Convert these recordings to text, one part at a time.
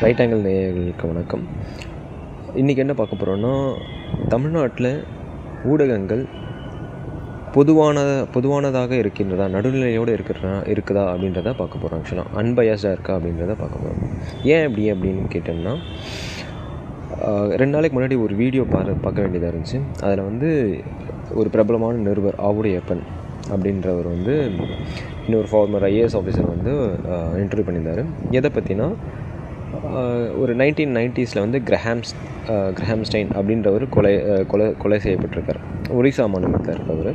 Right angle நேயர்களுக்கு வணக்கம். இன்றைக்கி என்ன பார்க்க போகிறோன்னா, தமிழ்நாட்டில் ஊடகங்கள் பொதுவானதாக இருக்கின்றதா, நடுநிலையோடு இருக்குதா அப்படின்றத பார்க்க போகிறோம். ஆக்சுவலாக அன்பயஸ்டாக இருக்கா அப்படின்றத பார்க்க போகிறோம். ஏன் அப்படின்னு கேட்டோம்னா, 2 நாளைக்கு முன்னாடி ஒரு வீடியோ பார்க்க வேண்டியதாக இருந்துச்சு. அதில் ஒரு பிரபலமான நிருபர் ஆவுடையப்பன் அப்படின்றவர் இன்னொரு ஃபார்மர் ஐஏஎஸ் ஆஃபீஸர் இன்டர்வியூ பண்ணியிருந்தார். எதை பற்றினா, ஒரு 1990s கிரஹாம்ஸ்டைன் அப்படின்றவர் கொலை செய்யப்பட்டிருக்கார். ஒரிசா மாநிலத்தில் இருக்கவர்.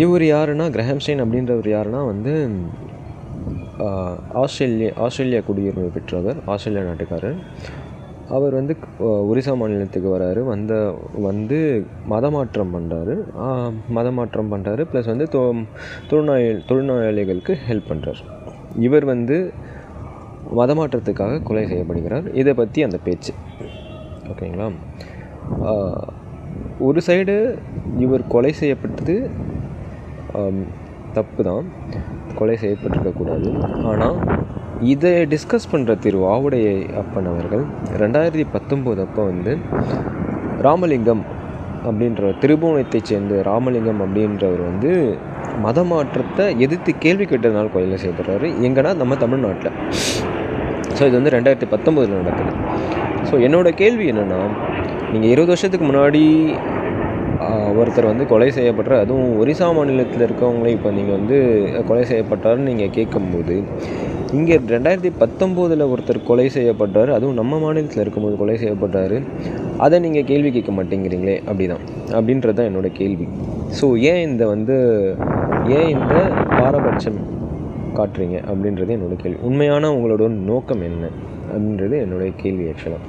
இவர் யாருன்னா, கிரஹாம்ஸ்டைன் அப்படின்றவர் யாருன்னா ஆஸ்திரேலியா குடியுரிமை பெற்றவர், ஆஸ்திரேலியா நாட்டுக்காரர். அவர் ஒரிசா மாநிலத்துக்கு வராரு. மதமாற்றம் பண்ணுறாரு. ப்ளஸ் தொழுநோயாளிகளுக்கு ஹெல்ப் பண்ணுறார். இவர் மதமாற்றத்துக்காக கொலை செய்யப்படுகிறார். இதை பற்றி அந்த பேச்சு ஓகேங்களா. ஒரு சைடு இவர் கொலை செய்யப்பட்டது தப்பு தான், கொலை செய்யப்பட்டிருக்கக்கூடாது. ஆனால் இதை டிஸ்கஸ் பண்ணுற ஆவுடைய அப்பன் அவர்கள் 2019 அப்போ ராமலிங்கம் அப்படின்ற திருபுவனத்தைச் சேர்ந்த ராமலிங்கம் அப்படின்றவர் மதமாற்றத்தை எதிர்த்து கேள்வி கேட்டதுனால கொலை செய்யப்படுறாரு. எங்கன்னா நம்ம தமிழ்நாட்டில். ஸோ இது 2019 நடக்குது. ஸோ என்னோடய கேள்வி என்னென்னா, நீங்கள் 20 வருஷத்துக்கு முன்னாடி ஒருத்தர் கொலை செய்யப்படுறார், அதுவும் ஒரிசா மாநிலத்தில் இருக்கவங்களே இப்போ நீங்கள் கொலை செய்யப்பட்டாருன்னு நீங்கள் கேட்கும்போது, இங்கே 2019 ஒருத்தர் கொலை செய்யப்பட்டார், அதுவும் நம்ம மாநிலத்தில் இருக்கும்போது கொலை செய்யப்பட்டார், அதை நீங்கள் கேள்வி கேட்க மாட்டேங்கிறீங்களே அப்படின்றது தான் என்னோடய கேள்வி. ஸோ ஏன் இந்த பாரபட்சம் காட்டுறீங்க அப்படின்றது என்னோடய கேள்வி. உண்மையான உங்களோட நோக்கம் என்ன அப்படின்றது என்னுடைய கேள்வி ஆக்சுவலாக.